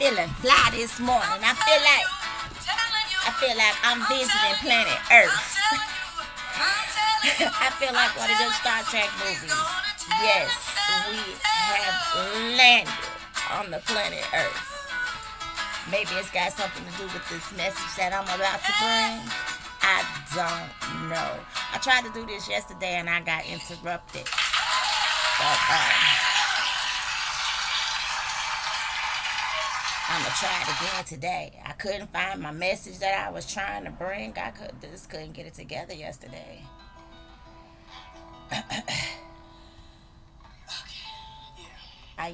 feeling fly this morning. I feel like I'm visiting planet Earth. I feel like one of them Star Trek movies. Yes, we have landed on the planet Earth. Maybe it's got something to do with this message that I'm about to bring. I don't know. I tried to do this yesterday and I got interrupted. But I'm gonna try it again today. I couldn't find my message that I was trying to bring. Just couldn't get it together yesterday.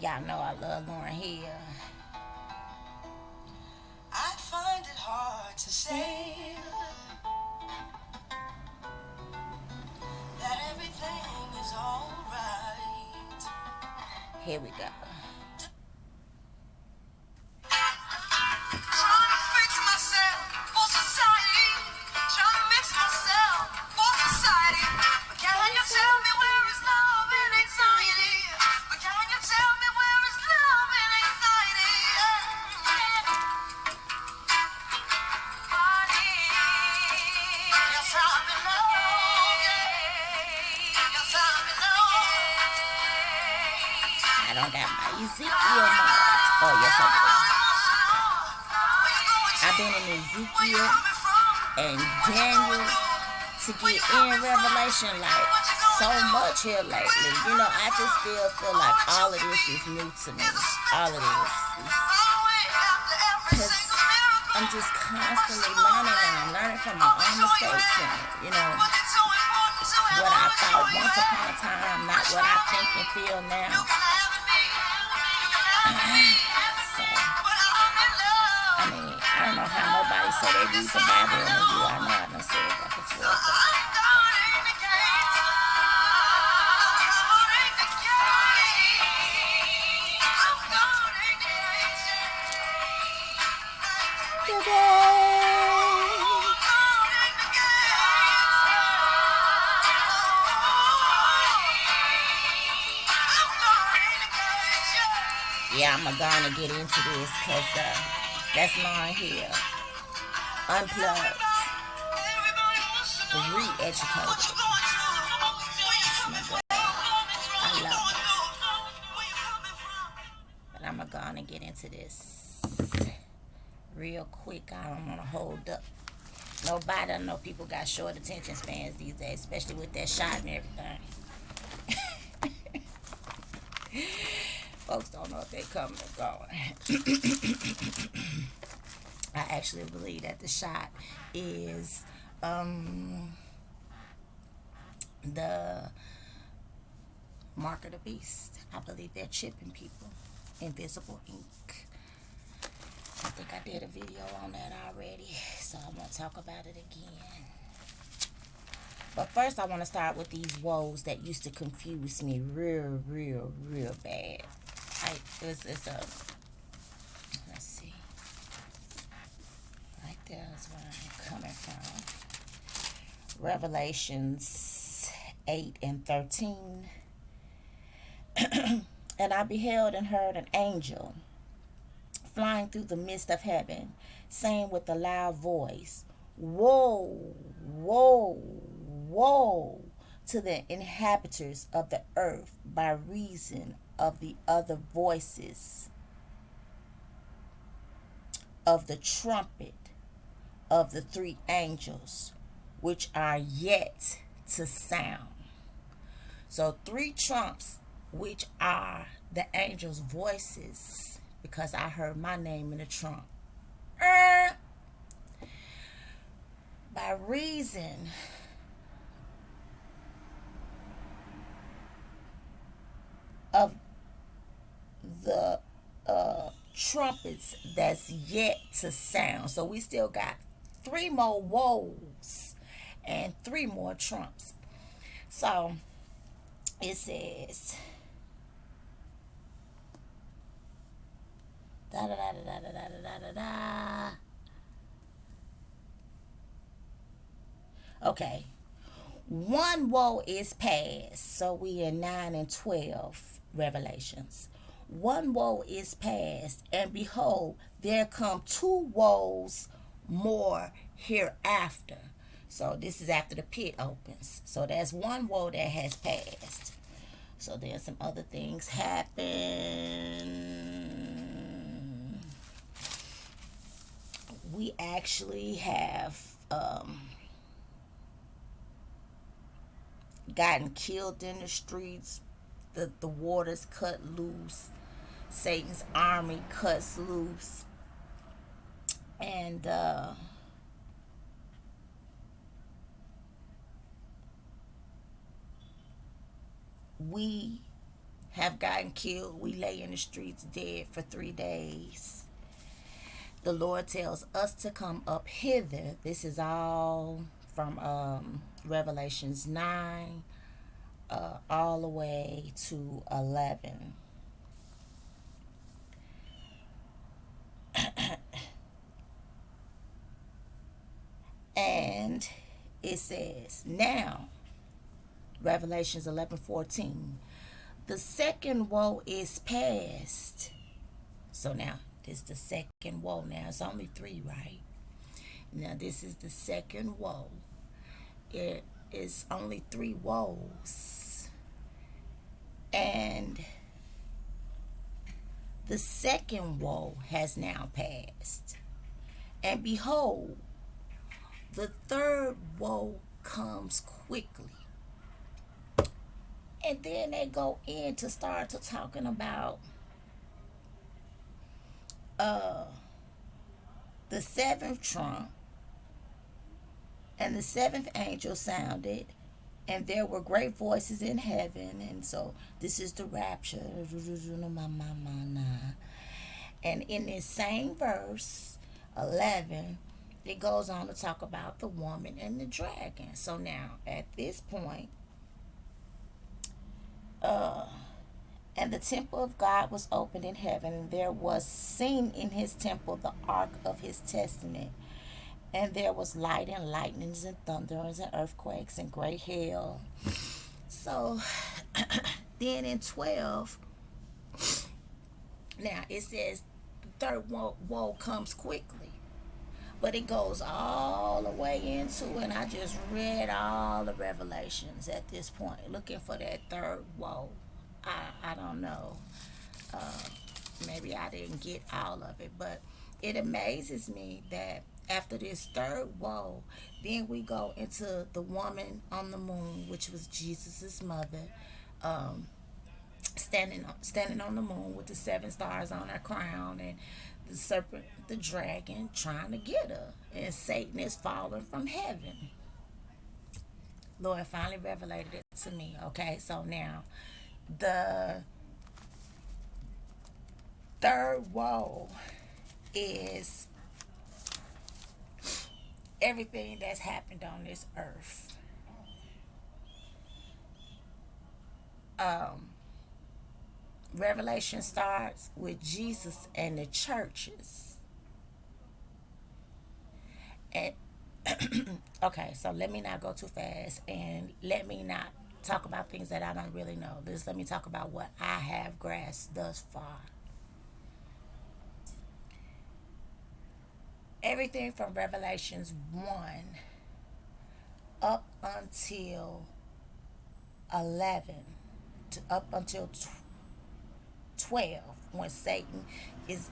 Y'all know I love Lauren Hill. I find it hard to say that everything is alright. Here we go. I don't got my Ezekiel marked. Oh, yes, I do. I've been in Ezekiel and Daniel to get in Revelation like so much here lately. You know, I just still feel like all of this is new to me. All of this. Because I'm just constantly learning and I'm learning from my own mistakes and, you know, what I thought once upon a time, not what I think and feel now. So, I mean, I don't know how nobody said they read the Bible and you. I know I done said that before. Yeah, I'm gonna get into this because that's Lauren Hill. Unplugged. Re-educated. I love it. But I'm gonna get into this real quick. I don't want to hold up nobody. I know people got short attention spans these days, especially with that shot and everything. Folks don't know if they coming or going. I actually believe that the shot is the mark of the beast. I believe they're chipping people. Invisible ink. I think I did a video on that already, so I won't talk about it again. But first I want to start with these woes that used to confuse me real bad. It's a, let's see, right there is where I'm coming from. Revelations 8 and 13. And I beheld and heard an angel flying through the midst of heaven, saying with a loud voice, Woe, woe, woe to the inhabitants of the earth by reason of the other voices of the trumpet of the three angels which are yet to sound. So 3 trumps, which are the angels' voices, because I heard my name in the trump. By reason of the trumpets that's yet to sound. So we still got 3 more woes and 3 more trumps. So it says da da da da da da da da da. Okay. 1 woe is past. So we in 9 and 12 Revelations. one woe is past, and behold, there come two woes more hereafter. So this is after the pit opens. So that's one woe that has passed. So then some other things happen. We actually have gotten killed in the streets. The waters cut loose. Satan's army cuts loose. And we have gotten killed. We lay in the streets dead for 3 days. The Lord tells us to come up hither. This is all from Revelations 9 all the way to 11. And it says, now, Revelations 11:14, the second woe is past. So now, this is the second woe. Now, it's only three, right? Now, this is the second woe. It is only three woes. And the second woe has now passed. And behold, the third woe comes quickly. And then they go in to start to talking about the seventh trump, and the seventh angel sounded, and there were great voices in heaven. And so this is the rapture. And in this same verse 11, it goes on to talk about the woman and the dragon. So now at this point, and the temple of God was opened in heaven, and there was seen in his temple the ark of his testament. And there was light and lightnings and thunderings and earthquakes and great hail. So then in 12, now it says the third woe comes quickly. But it goes all the way into, and I just read all the Revelations at this point, looking for that third woe. I don't know. Maybe I didn't get all of it, but it amazes me that after this third woe, then we go into the woman on the moon, which was Jesus's mother, standing on the moon with the seven stars on her crown, and the serpent, the dragon, trying to get her, and Satan is falling from heaven. Lord finally revelated it to me. Okay, so now the third woe is everything that's happened on this earth. Revelation starts with Jesus and the churches. And okay, so let me not go too fast, and let me not talk about things that I don't really know. Just let me talk about what I have grasped thus far. Everything from Revelations 1 up until 11 to up until 12, when Satan is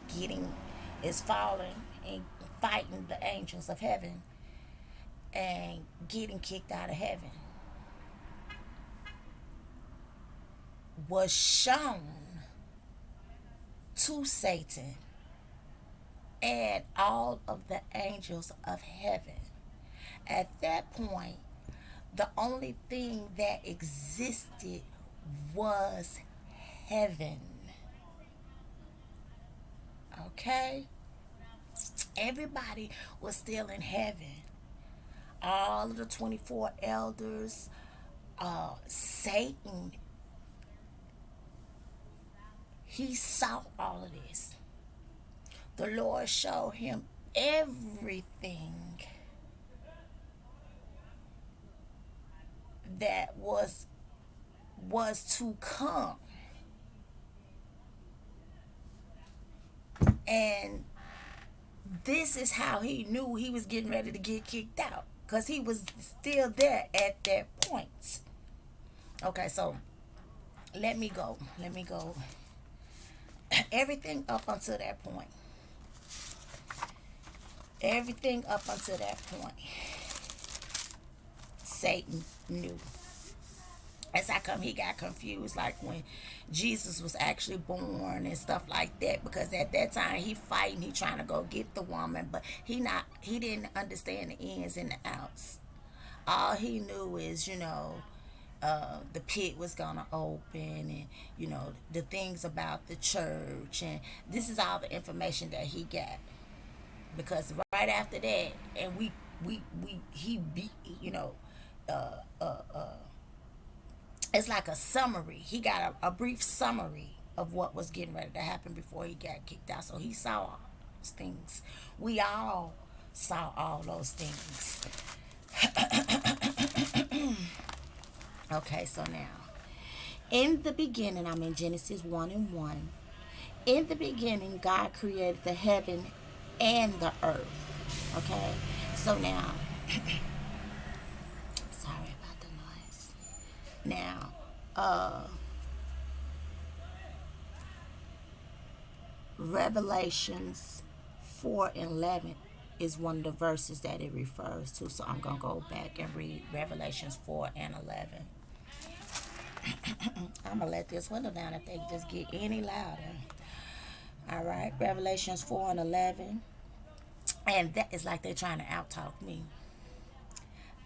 falling and fighting the angels of heaven and getting kicked out of heaven, was shown to Satan and all of the angels of heaven. At that point, the only thing that existed was heaven. Okay? Everybody was still in heaven. All of the 24 elders, Satan, he saw all of this. The Lord showed him everything that was to come. And this is how he knew he was getting ready to get kicked out, because he was still there at that point. Okay, so let me go everything up until that point, everything up until that point, Satan knew. As I come, he got confused, like when Jesus was actually born and stuff like that, because at that time he fighting, he trying to go get the woman, but he didn't understand the ins and the outs. All he knew is, the pit was gonna open, and the things about the church, and this is all the information that he got. Because right after that, and we he beat, uh, uh, uh, it's like a summary. He got a brief summary of what was getting ready to happen before he got kicked out. So he saw all those things. We all saw all those things. Okay, so now, in the beginning, I'm in Genesis 1 and 1. In the beginning, God created the heaven and the earth. Okay, so now, sorry about the noise. Now, Revelations 4 and 11 is one of the verses that it refers to. So I'm going to go back and read Revelations 4 and 11. I'm going to let this window down if they just get any louder. All right, Revelations 4 and 11. And that is like they're trying to out-talk me.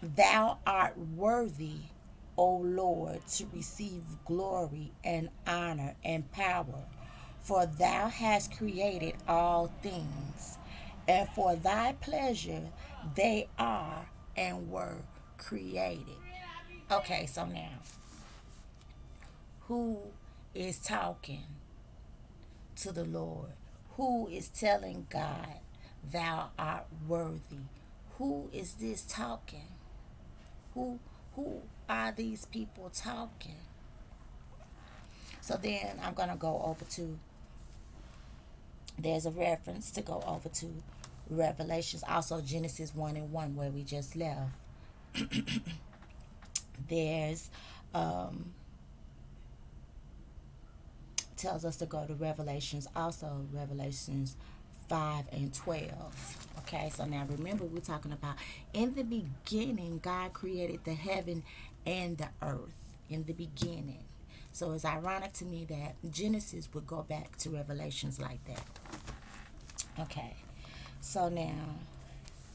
Thou art worthy, O Lord, to receive glory and honor and power, for thou hast created all things, and for thy pleasure they are and were created. Okay, so now, who is talking to the Lord? Who is telling God, thou art worthy? Who is this talking? Who are these people talking? So then I'm going to go over to, there's a reference to go over to Revelations, also Genesis 1 and 1 where we just left. There's tells us to go to Revelations, also Revelations 5 and 12. Okay, so now remember, we're talking about in the beginning God created the heaven and the earth. In the beginning. So it's ironic to me that Genesis would go back to Revelations like that. Okay, so now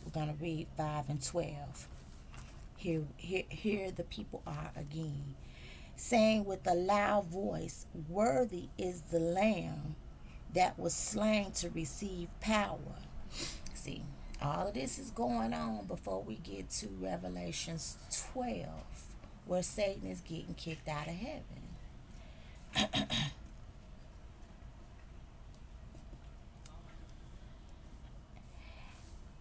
we're going to read 5 and 12. Here the people are again, saying with a loud voice, worthy is the Lamb that was slain to receive power. See, all of this is going on before we get to Revelations 12, where Satan is getting kicked out of heaven.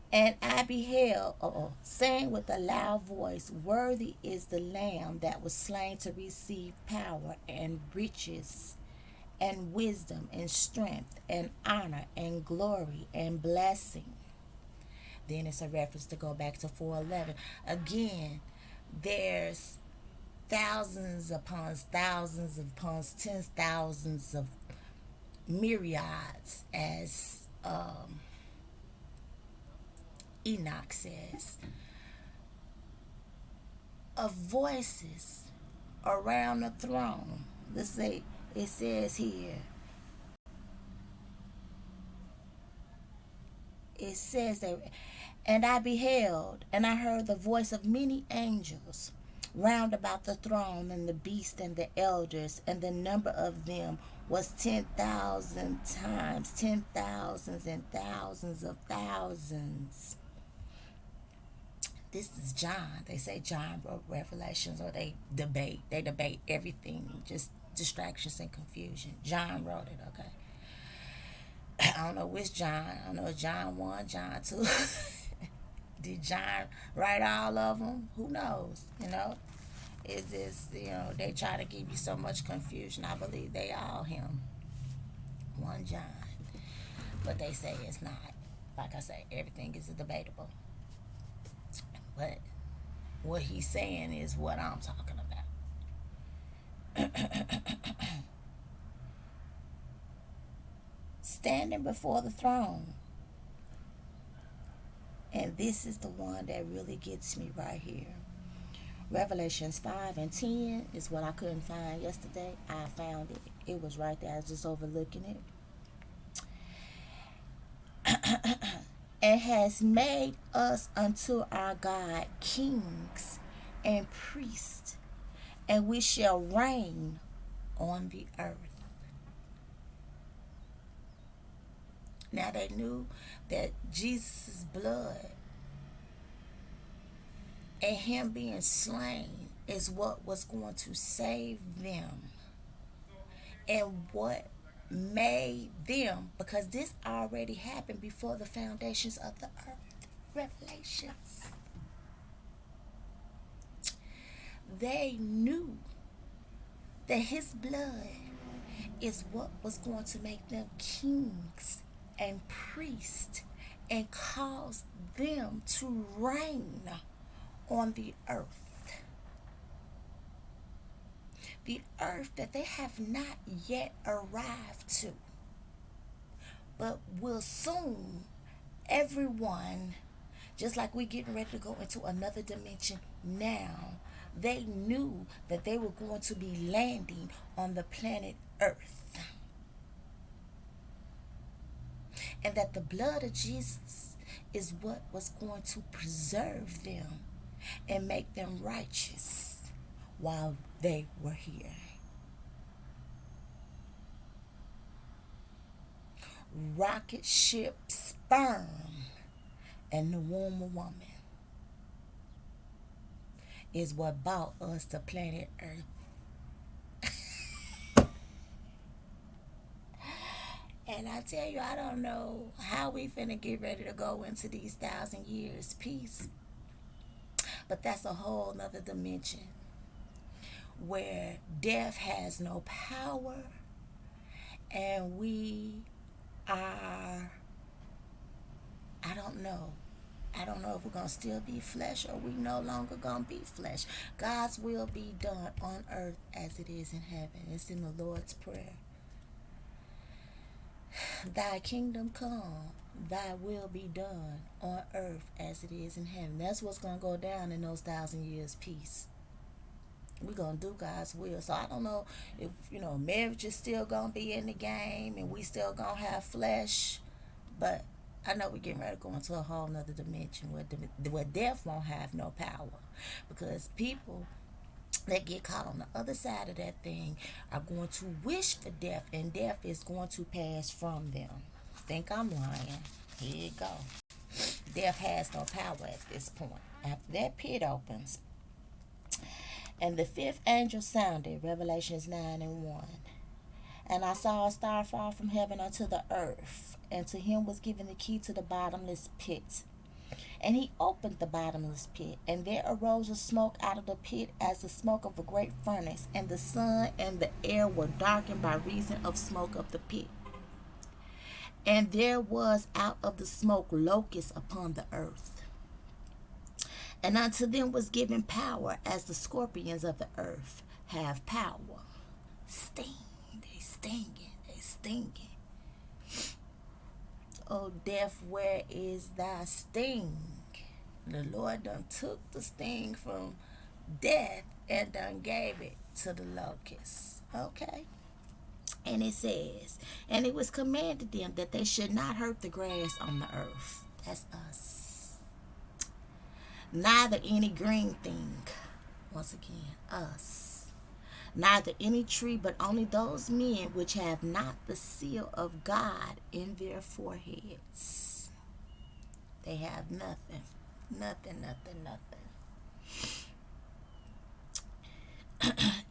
And I beheld, saying with a loud voice, worthy is the Lamb that was slain to receive power and riches and wisdom and strength and honor and glory and blessing. Then it's a reference to go back to 4:11. Again, there's thousands upon thousands upon tens thousands of myriads, as Enoch says, of voices around the throne. Let's say it says here, it says that, and I beheld, and I heard the voice of many angels round about the throne, and the beast and the elders, and the number of them was 10,000 times 10,000s and thousands of thousands. This is John. They say John wrote Revelations, or they debate everything, just distractions and confusion. John wrote it, okay? I don't know which John. I don't know, John 1, John 2. Did John write all of them? Who knows, Is this, they try to give you so much confusion. I believe they all him. 1 John. but they say it's not. Like I say, everything is debatable. But what he's saying is what I'm talking about. Standing before the throne. And this is the one that really gets me right here. Revelations 5 and 10 is what I couldn't find yesterday. I found it. It was right there. I was just overlooking it. And has made us unto our God kings and priests, and we shall reign on the earth. Now they knew that Jesus' blood and him being slain is what was going to save them. And what made them, because this already happened before the foundations of the earth. Revelations. They knew that his blood is what was going to make them kings and priests and cause them to reign on the earth. The earth that they have not yet arrived to, but will soon, everyone, just like we're getting ready to go into another dimension now, they knew that they were going to be landing on the planet Earth. And that the blood of Jesus is what was going to preserve them and make them righteous while they were here. Rocket ship sperm and the womb of woman is what brought us to planet Earth. And I tell you, I don't know how we finna get ready to go into these 1,000 years peace. But that's a whole nother dimension where death has no power, and we are, I don't know if we're going to still be flesh or we no longer going to be flesh. God's will be done on earth as it is in heaven. It's in the Lord's Prayer. Thy kingdom come, thy will be done on earth as it is in heaven. That's what's going to go down in those 1,000 years peace. We're going to do God's will. So I don't know if, marriage is still going to be in the game and we still going to have flesh. But I know we're getting ready to go into a whole nother dimension where death won't have no power. Because people that get caught on the other side of that thing are going to wish for death, and death is going to pass from them. Think I'm lying? Here you go. Death has no power at this point. After that pit opens, and the fifth angel sounded, Revelations 9 and 1. And I saw a star fall from heaven unto the earth, and to him was given the key to the bottomless pit. And he opened the bottomless pit, and there arose a smoke out of the pit as the smoke of a great furnace, and the sun and the air were darkened by reason of smoke of the pit. And there was out of the smoke locusts upon the earth. And unto them was given power as the scorpions of the earth have power. Sting, they stinging. Oh, death, where is thy sting? The Lord done took the sting from death and done gave it to the locusts. Okay? And it says, and it was commanded them that they should not hurt the grass on the earth. That's us. Neither any green thing. Once again, us. Neither any tree, but only those men which have not the seal of God in their foreheads. They have nothing.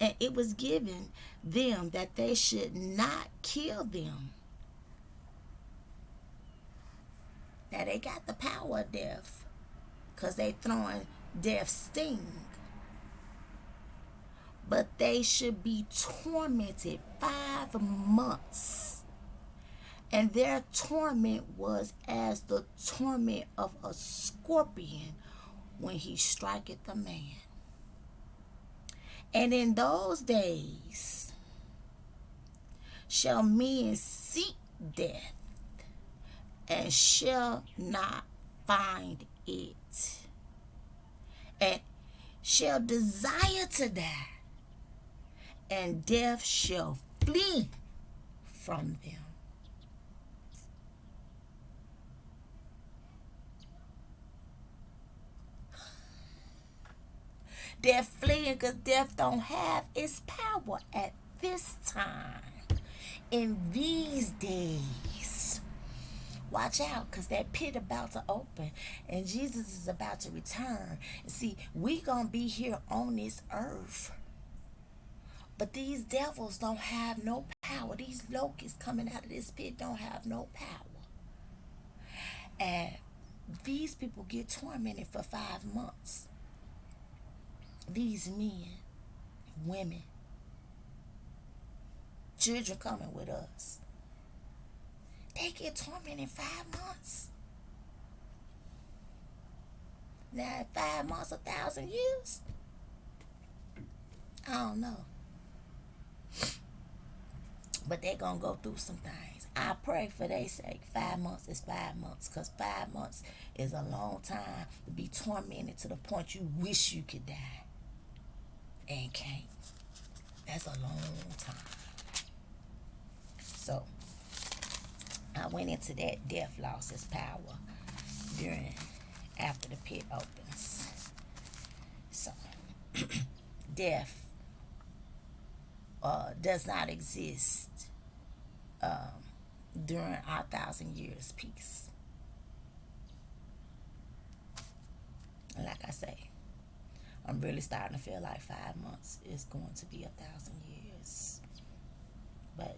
And it was given them that they should not kill them. Now they got the power of death, because they throwing death's sting. But they should be tormented 5 months And their torment was as the torment of a scorpion when he striketh a man. And in those days shall men seek death, and shall not find it, and shall desire to die, and death shall flee from them. Death fleeing because death don't have its power at this time. In these days, watch out, because that pit about to open and Jesus is about to return. See, we gonna be here on this earth, but these devils don't have no power. These locusts coming out of this pit don't have no power. And these people get tormented for 5 months. These men, women, children coming with us, they get tormented 5 months. Now, 5 months, 1,000 years? I don't know. But they gonna go through some things. I pray for their sake. 5 months is 5 months, because 5 months is a long time to be tormented to the point you wish you could die and can't. That's a long time. So I went into that death lost its power after the pit opens. So death does not exist during our 1,000 years peace. And like I say, I'm really starting to feel like 5 months is going to be 1,000 years. But,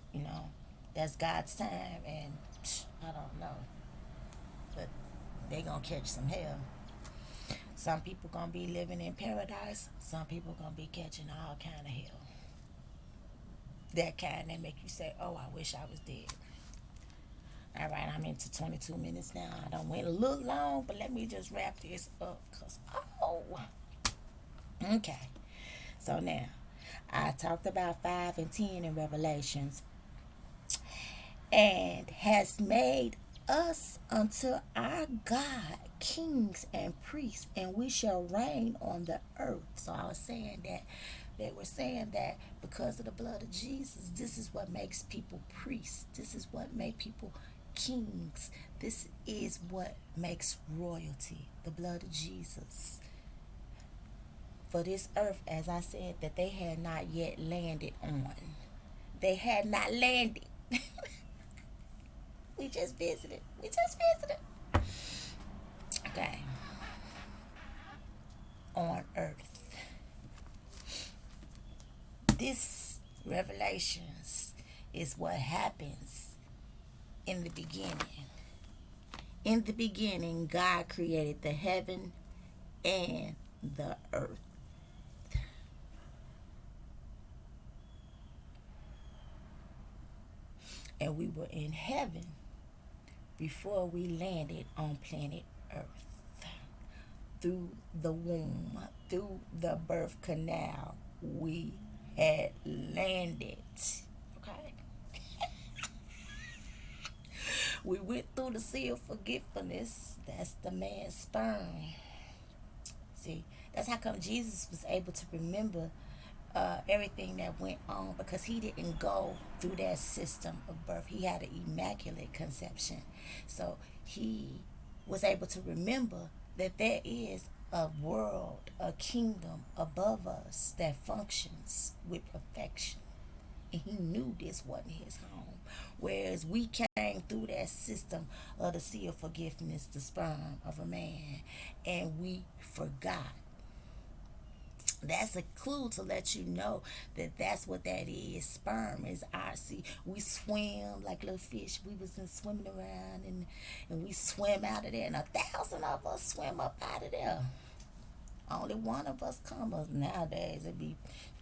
that's God's time, and I don't know. But they gonna catch some hell. Some people gonna be living in paradise. Some people gonna be catching all kind of hell. That kind that make you say, oh, I wish I was dead. All right, I'm into 22 minutes now. I done went a little long, but let me just wrap this up. Okay. So now, I talked about 5 and 10 in Revelations. And has made us unto our God kings and priests, and we shall reign on the earth. So I was saying that they were saying that because of the blood of Jesus, this is what makes people priests. This is what makes people kings. This is what makes royalty, the blood of Jesus. For this earth, as I said, that they had not yet landed on. They had not landed. We just visited. Okay. On earth. This Revelations is what happens in the beginning. In the beginning, God created the heaven and the earth. And we were in heaven before we landed on planet Earth. Through the womb, through the birth canal, we had landed. Okay? We went through the sea of forgiveness. That's the man's sperm. See, that's how come Jesus was able to remember everything that went on, because he didn't go through that system of birth. He had an immaculate conception. So he was able to remember that there is a world, a kingdom above us that functions with perfection. And he knew this wasn't his home. Whereas we came through that system of the sea of forgiveness, the sperm of a man, and we forgot. That's a clue to let you know that that's what that is. Sperm is our sea. We swim like little fish. We was swimming around and we swim out of there. And 1,000 of us swim up out of there. Only one of us come. Nowadays it'd be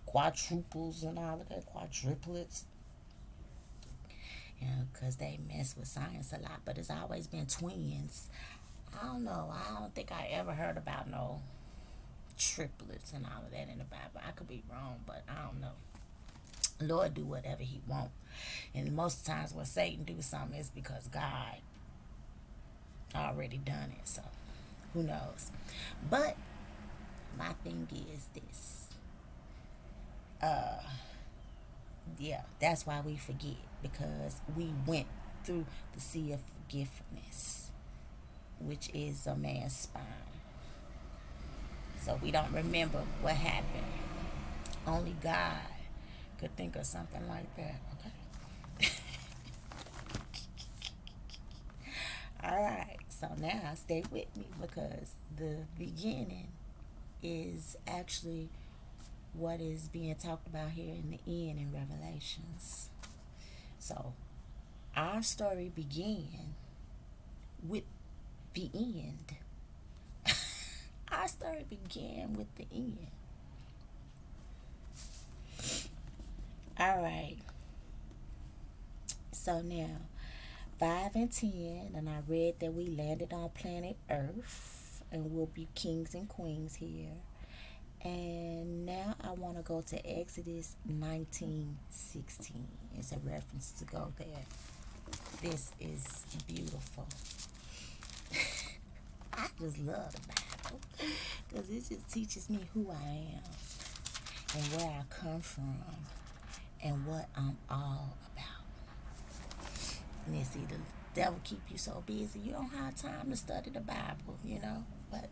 quadruples and all of that, quadruplets. because they mess with science a lot, but it's always been twins. I don't know. I don't think I ever heard about no triplets and all of that in the Bible. I could be wrong, but I don't know. Lord do whatever he want. And most times when Satan do something, it's because God already done it. So who knows? But my thing is this. Yeah, that's why we forget, because we went through the sea of forgiveness, which is a man's spine. So we don't remember what happened. Only God could think of something like that. Okay. All right. So now stay with me, because the beginning is actually what is being talked about here in the end in Revelations. So our story began with the end. Our story began with the end. All right. So now, 5 and 10, and I read that we landed on planet Earth and we'll be kings and queens here. And now I want to go to Exodus 19:16. It's a reference to go there. This is beautiful. I just love the Bible because it just teaches me who I am and where I come from and what I'm all about. And then see, the devil keep you so busy you don't have time to study the Bible, But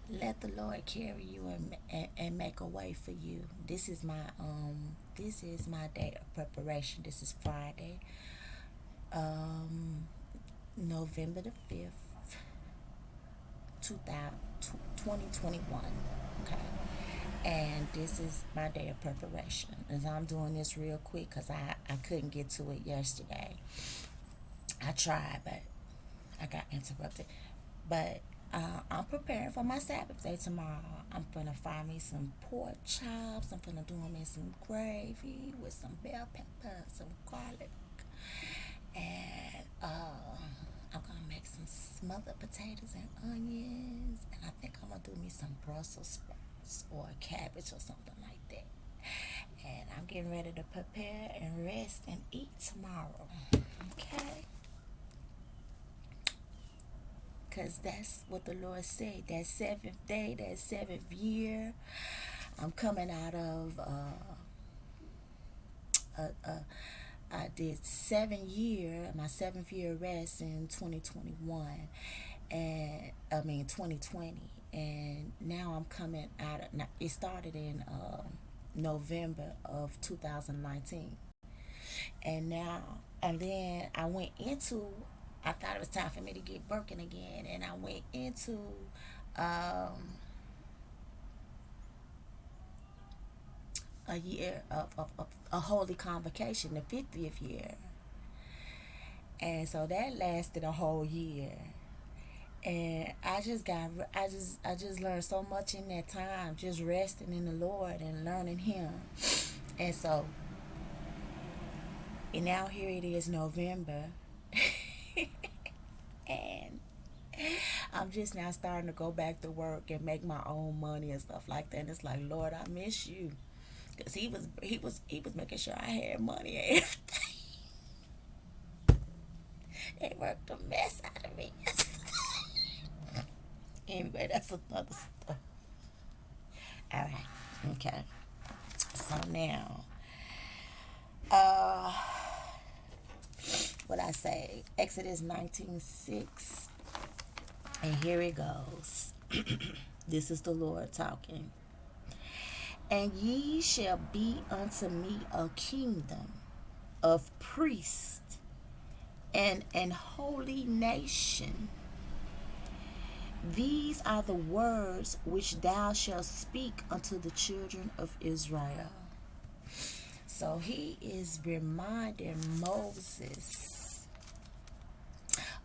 let the Lord carry you and make a way for you. This is my day of preparation. This is Friday, November the 5th, 2021. Okay. And this is my day of preparation. As I'm doing this real quick because I couldn't get to it yesterday. I tried, but I got interrupted. But I'm preparing for my Sabbath day tomorrow. I'm gonna find me some pork chops. I'm gonna do them in some gravy with some bell pepper, some garlic, and I'm gonna make some smothered potatoes and onions. And I think I'm gonna do me some Brussels sprouts or cabbage or something like that. And I'm getting ready to prepare and rest and eat tomorrow. Okay. Because that's what the Lord said. That seventh day, that seventh year, I'm coming out of, I did my 7th year rest in 2021, and 2020. And now I'm coming out of, it started in November of 2019. And then I thought it was time for me to get working again, and I went into a year of a holy convocation, the 50th year, and so that lasted a whole year. And I just learned so much in that time, just resting in the Lord and learning Him. And so, and now here it is, November. And I'm just now starting to go back to work and make my own money and stuff like that. And it's like, Lord, I miss you, because he was making sure I had money and everything. They worked a mess out of me. Anyway, that's another stuff. All right, okay. So now, what I say, Exodus 19:6. And here it goes. This is the Lord talking. And ye shall be unto me a kingdom of priests and an holy nation. These are the words which thou shalt speak unto the children of Israel. So he is reminding Moses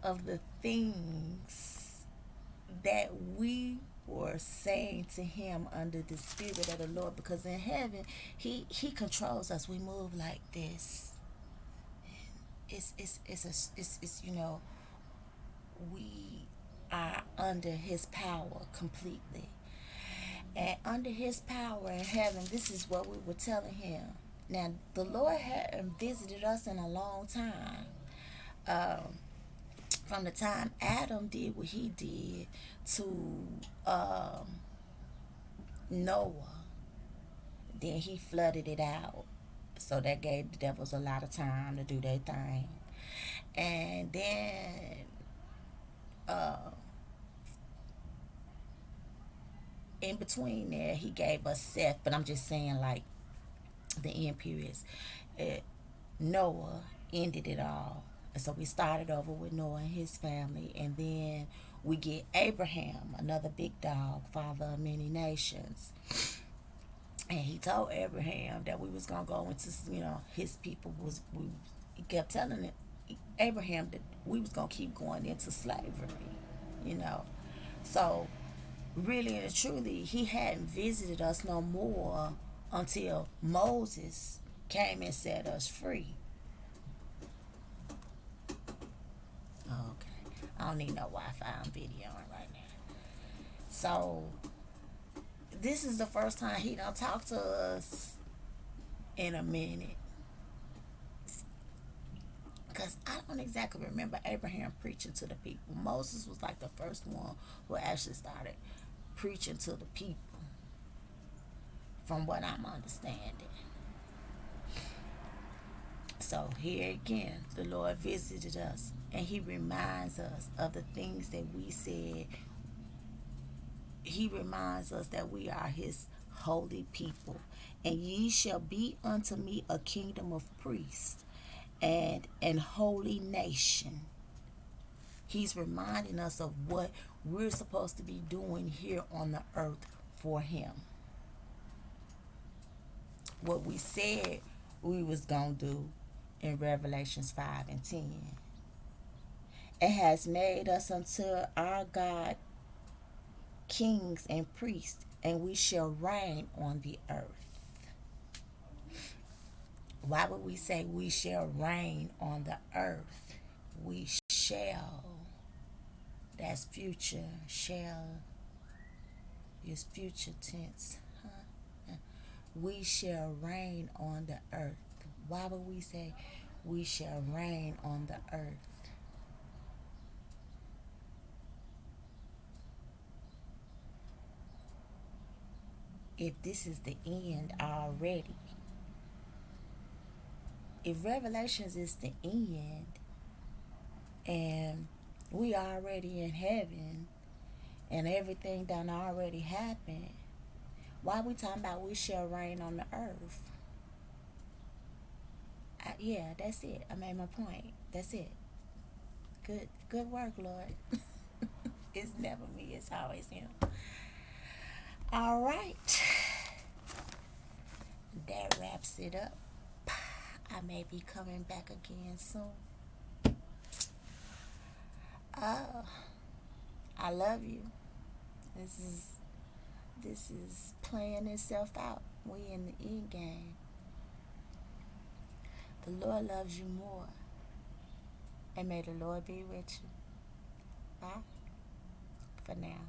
of the things that we were saying to him under the Spirit of the Lord, because in heaven he controls us. We move like this. it's we are under his power completely. And under his power in heaven, this is what we were telling him. Now, the Lord hadn't visited us in a long time. Um, from the time Adam did what he did to Noah, then he flooded it out. So that gave the devils a lot of time to do their thing. And then uh, in between there, he gave us Seth. But I'm just saying, like, the end periods. Uh, Noah ended it all. And so we started over with Noah and his family. And then we get Abraham, another big dog, father of many nations. And he told Abraham that we was gonna go into, his people was we. He kept telling it, Abraham, that we was gonna keep going into slavery, you know. So really and truly, he hadn't visited us no more until Moses came and set us free. Okay, I don't need no Wi-Fi. I'm videoing right now. So this is the first time he don't talk to us in a minute. Because I don't exactly remember Abraham preaching to the people. Moses was like the first one who actually started preaching to the people, from what I'm understanding. So here again, the Lord visited us and he reminds us of the things that we said. He reminds us that we are his holy people. And ye shall be unto me a kingdom of priests and an holy nation. He's reminding us of what we're supposed to be doing here on the earth for him. What we said we was going to do in Revelations 5 and 10. It has made us unto our God kings and priests, and we shall reign on the earth. Why would we say we shall reign on the earth? We shall. That's future. Shall is future tense. Huh? We shall reign on the earth. Why would we say we shall reign on the earth? If this is the end already, if Revelations is the end and we already in heaven and everything done already happened, why are we talking about we shall reign on the earth? Yeah, that's it. I made my point. That's it. Good work, Lord. It's never me, it's always him. All right. That wraps it up. I may be coming back again soon. Uh, I love you. This is playing itself out. We in the end game. The Lord loves you more. And may the Lord be with you. Bye for now.